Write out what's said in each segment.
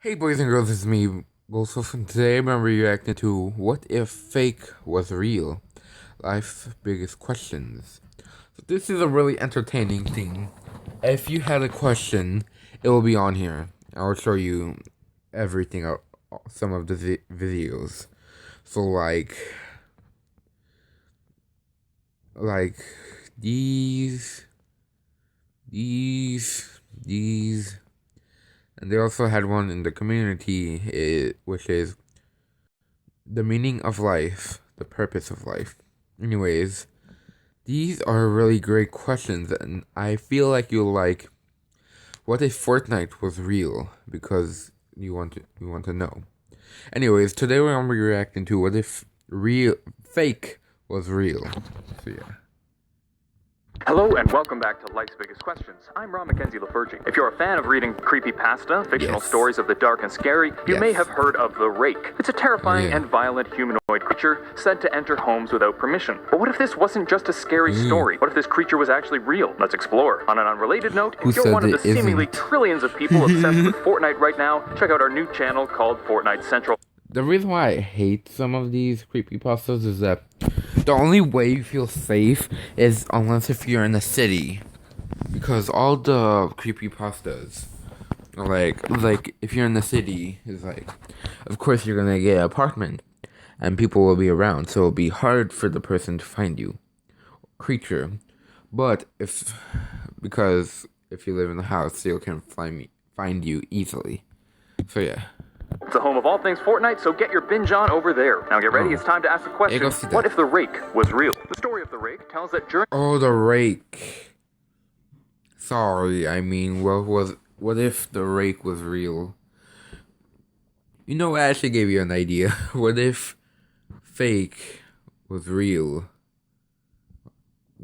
Hey boys and girls, it's me, Wolf, and today I'm reacting to What If Fake Was Real? Life's Biggest Questions. So this is a really entertaining thing. If you had a question, it will be on here. I'll show you everything, some of the videos. So like these, these, and they also had one in the community, which is the meaning of life, the purpose of life. Anyways, these are really great questions, and I feel like you'll like what if Fortnite was real, because you want to know. Anyways, today we're gonna be reacting to what if fake was real. So yeah. Hello and welcome back to Life's Biggest Questions. I'm Ron Mackenzie Lafergie. If you're a fan of reading creepypasta, fictional stories of the dark and scary, you may have heard of the Rake. It's a terrifying and violent humanoid creature said to enter homes without permission. But what if this wasn't just a scary story? What if this creature was actually real? Let's explore. On an unrelated note, if you're one of the seemingly trillions of people obsessed with Fortnite right now, check out our new channel called Fortnite Central. The reason why I hate some of these creepypastas is that the only way you feel safe is unless if you're in a city. Because all the creepypastas, like if you're in the city, is like, of course you're gonna get an apartment, and people will be around, so it'll be hard for the person to find you, creature. But because if you live in a house, they can find you easily. So yeah. It's the home of all things Fortnite, so get your binge on over there. Now get ready, it's time to ask the question. What if the Rake was real? The story of the Rake tells that during... Oh, the Rake. Sorry, I mean, what if the Rake was real? You know, I actually gave you an idea. What if fake was real?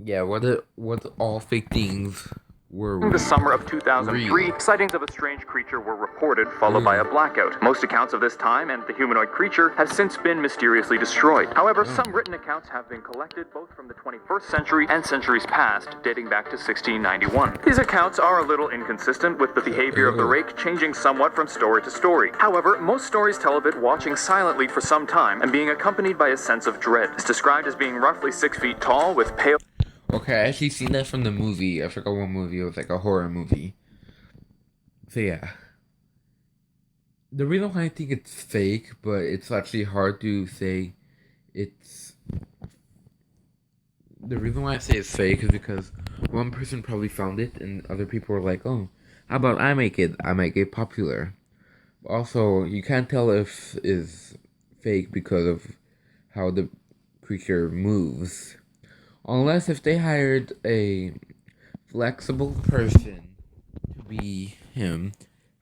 Yeah, what all fake things were in the summer of 2003, sightings of a strange creature were reported, followed by a blackout. Most accounts of this time and the humanoid creature have since been mysteriously destroyed. However, some written accounts have been collected both from the 21st century and centuries past, dating back to 1691. These accounts are a little inconsistent, with the behavior of the Rake changing somewhat from story to story. However, most stories tell of it watching silently for some time and being accompanied by a sense of dread. It's described as being roughly 6 feet tall, with pale... Okay, I actually seen that from the movie. I forgot what movie. It was like a horror movie. So yeah. The reason why I think it's fake, but it's actually hard to say it's... The reason why I say it's fake is because one person probably found it and other people were like, oh, how about I make it popular. Also, you can't tell if it's fake because of how the creature moves. Unless if they hired a flexible person to be him,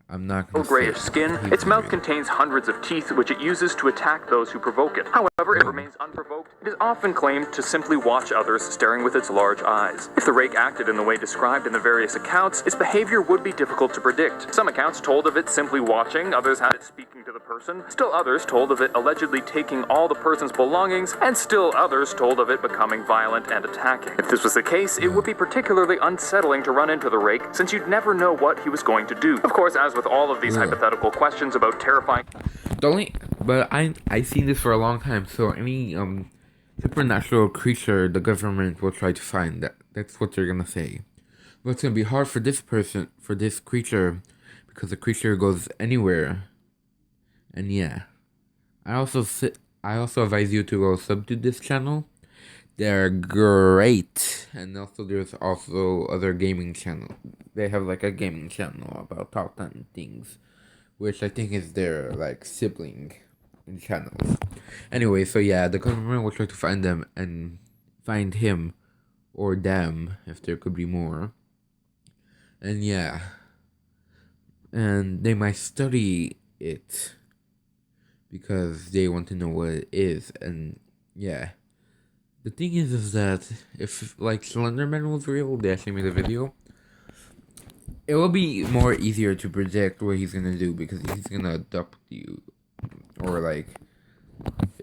I'm not going to say. Grayish skin, its mouth contains hundreds of teeth which it uses to attack those who provoke it. However, it remains unprovoked. It is often claimed to simply watch others, staring with its large eyes. If the Rake acted in the way described in the various accounts, its behavior would be difficult to predict. Some accounts told of it simply watching, others had it speaking to the person, still others told of it allegedly taking all the person's belongings, and still others told of it becoming violent and attacking. If this was the case, it would be particularly unsettling to run into the Rake, since you'd never know what he was going to do. Of course, as with all of these hypothetical questions about terrifying... But I've seen this for a long time, so any supernatural creature the government will try to find, that's what they're gonna say. But it's gonna be hard for this creature, because the creature goes anywhere. And yeah. I also advise you to go sub to this channel. They're great. And also there's also other gaming channel. They have like a gaming channel about top 10 things, which I think is their like sibling in channels. Anyway, so yeah, the government will try to find them and find him or them, if there could be more. And yeah. And they might study it because they want to know what it is. And yeah. The thing is that if like Slenderman was real, they actually made a video, it will be more easier to predict what he's gonna do, because he's gonna abduct you, or like,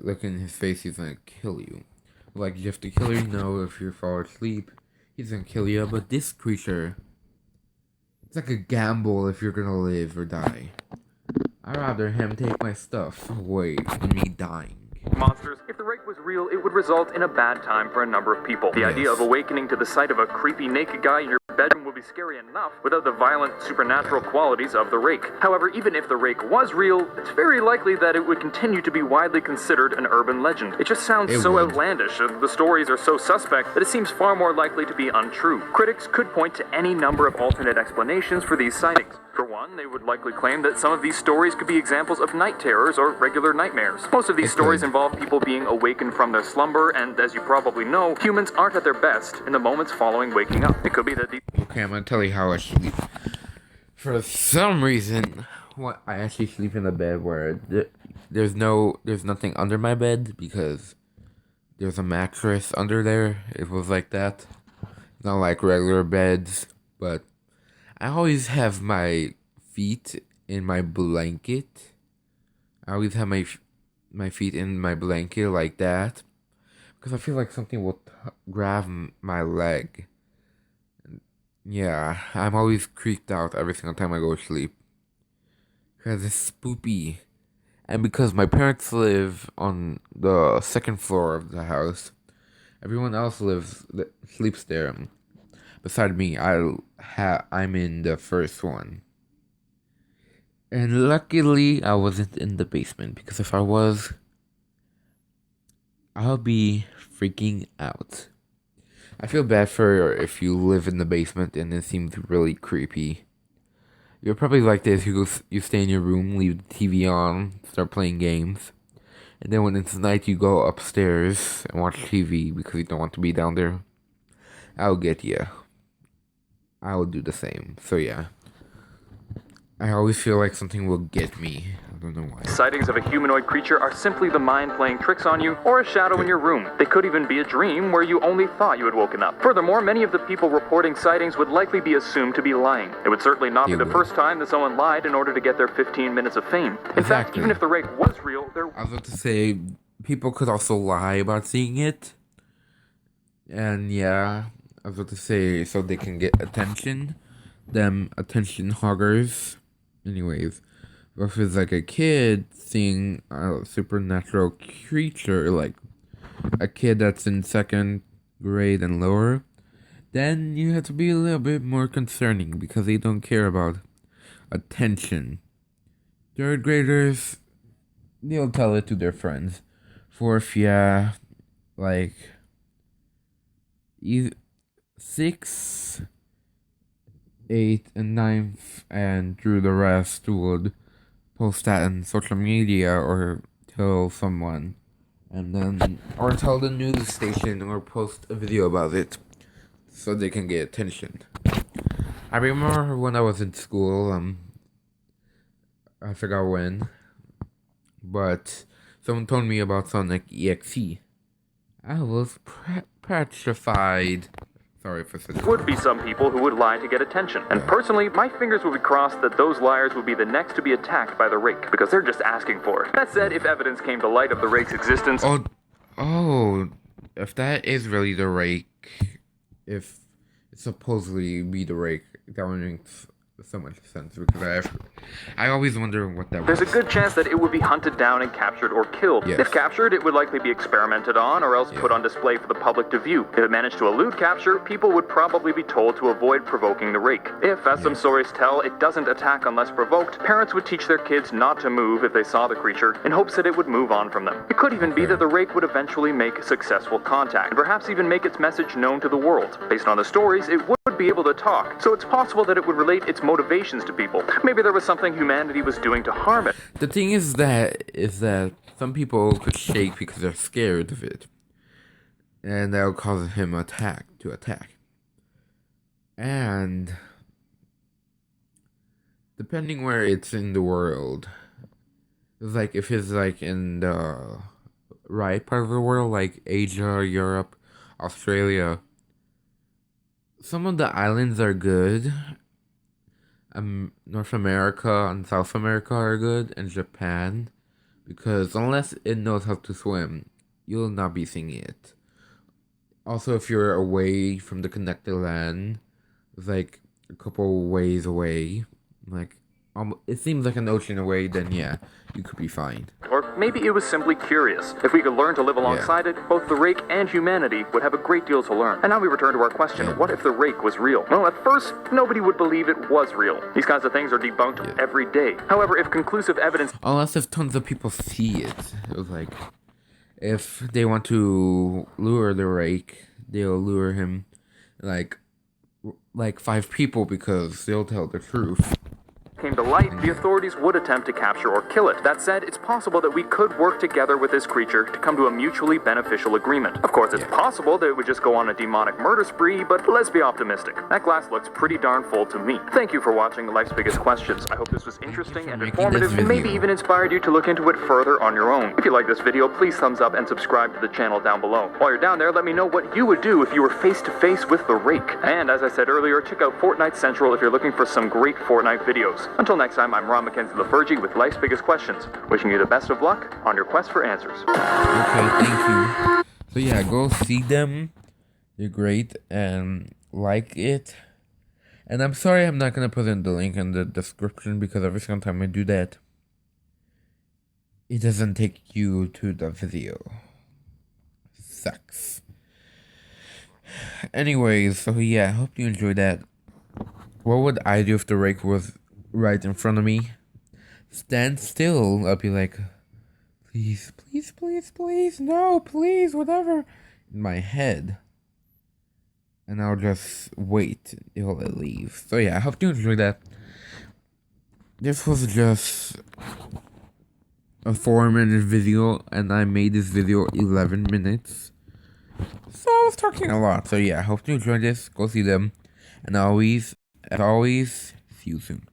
look in his face, he's gonna kill you. Like, you have to kill you now if you fall asleep, he's gonna kill you. But this creature, it's like a gamble if you're gonna live or die. I'd rather him take my stuff away than me dying. Monsters. If the rake was real, it would result in a bad time for a number of people. The idea of awakening to the sight of a creepy naked guy in your bedroom would be scary enough without the violent supernatural qualities of the rake. However, even if the rake was real, it's very likely that it would continue to be widely considered an urban legend. It just sounds so outlandish, the stories are so suspect that it seems far more likely to be untrue. Critics could point to any number of alternate explanations for these sightings. For one, they would likely claim that some of these stories could be examples of night terrors or regular nightmares. Most of these stories involve people being awakened from their slumber, and as you probably know, humans aren't at their best in the moments following waking up. It could be that these... Okay, I'm gonna tell you how I sleep. For some reason, I actually sleep in a bed where there's nothing under my bed because there's a mattress under there. It was like that. Not like regular beds, but I always have my feet in my blanket. I always have my feet in my blanket like that because I feel like something will grab my leg. Yeah, I'm always creeped out every single time I go to sleep because it's spoopy. And because my parents live on the second floor of the house, everyone else sleeps there. Beside me, I'm in the first one. And luckily, I wasn't in the basement, because if I was, I'll be freaking out. I feel bad for if you live in the basement and it seems really creepy. You're probably like this, you stay in your room, leave the TV on, start playing games. And then when it's night, you go upstairs and watch TV because you don't want to be down there. I'll get you. I will do the same. So yeah. I always feel like something will get me. I don't know why. Sightings of a humanoid creature are simply the mind playing tricks on you, or a shadow in your room. They could even be a dream where you only thought you had woken up. Furthermore, many of the people reporting sightings would likely be assumed to be lying. It would certainly not be the first time that someone lied in order to get their 15 minutes of fame. In fact, even if the rake was real, I was about to say, people could also lie about seeing it. And yeah, I was about to say, so they can get attention. Them attention hoggers. Anyways, if it's like a kid seeing a supernatural creature, like a kid that's in second grade and lower, then you have to be a little bit more concerning because they don't care about attention. Third graders, they'll tell it to their friends. Fourth, yeah, like 6, 8, and 9th, and through the rest would post that on social media or tell someone, and then or tell the news station or post a video about it so they can get attention. I remember when I was in school, I forgot when, but someone told me about Sonic EXE. I was petrified. Sorry for such. Would be some people who would lie to get attention. And personally, my fingers would be crossed that those liars would be the next to be attacked by the rake, because they're just asking for it. That said, if evidence came to light of the rake's existence... Oh, if that is really the rake, if it's supposedly be the rake, that would make so much sense, because I always wonder what that was. There's a good chance that it would be hunted down and captured or killed. Yes. If captured, it would likely be experimented on or else put on display for the public to view. If it managed to elude capture, people would probably be told to avoid provoking the rake. If, as some stories tell, it doesn't attack unless provoked, parents would teach their kids not to move if they saw the creature in hopes that it would move on from them. It could even be that the rake would eventually make successful contact and perhaps even make its message known to the world. Based on the stories, it would be able to talk, so it's possible that it would relate its motivations to people. Maybe there was something humanity was doing to harm it. The thing is that some people could shake because they're scared of it, and that'll cause him to attack. And depending where it's in the world, it's like if it's like in the right part of the world, like Asia, Europe, Australia, some of the islands are good. North America and South America are good, and Japan, because unless it knows how to swim, you'll not be seeing it. Also, if you're away from the connected land, it's like a couple ways away, like it seems like an ocean away, then yeah, you could be fine. Or maybe it was simply curious. If we could learn to live alongside it, both the Rake and humanity would have a great deal to learn. And now we return to our question, what if the Rake was real? Well, at first, nobody would believe it was real. These kinds of things are debunked every day. However, if conclusive evidence... Unless if tons of people see it. It was like, if they want to lure the Rake, they'll lure him like 5 people because they'll tell the truth. Came to light, the authorities would attempt to capture or kill it. That said, it's possible that we could work together with this creature to come to a mutually beneficial agreement. Of course, it's possible that it would just go on a demonic murder spree, but let's be optimistic. That glass looks pretty darn full to me. Thank you for watching Life's Biggest Questions. I hope this was interesting and informative, and maybe even inspired you to look into it further on your own. If you like this video, please thumbs up and subscribe to the channel down below. While you're down there, let me know what you would do if you were face to face with the Rake. And as I said earlier, check out Fortnite Central if you're looking for some great Fortnite videos. Until next time, I'm Ron Mackenzie LaFergie with Life's Biggest Questions, wishing you the best of luck on your quest for answers. Okay, thank you. So yeah, go see them. They're great and like it. And I'm sorry I'm not gonna put in the link in the description because every single time I do that, it doesn't take you to the video. Sucks. Anyways, so yeah, I hope you enjoyed that. What would I do if the Rake was right in front of me? Stand still. I'll be like, please, please, please, please, no, please, whatever, in my head. And I'll just wait till it leaves. So yeah, I hope you enjoyed that. This was just a 4-minute video, and I made this video 11 minutes. So I was talking a lot. So yeah, I hope you enjoyed this. Go see them. And as always, see you soon.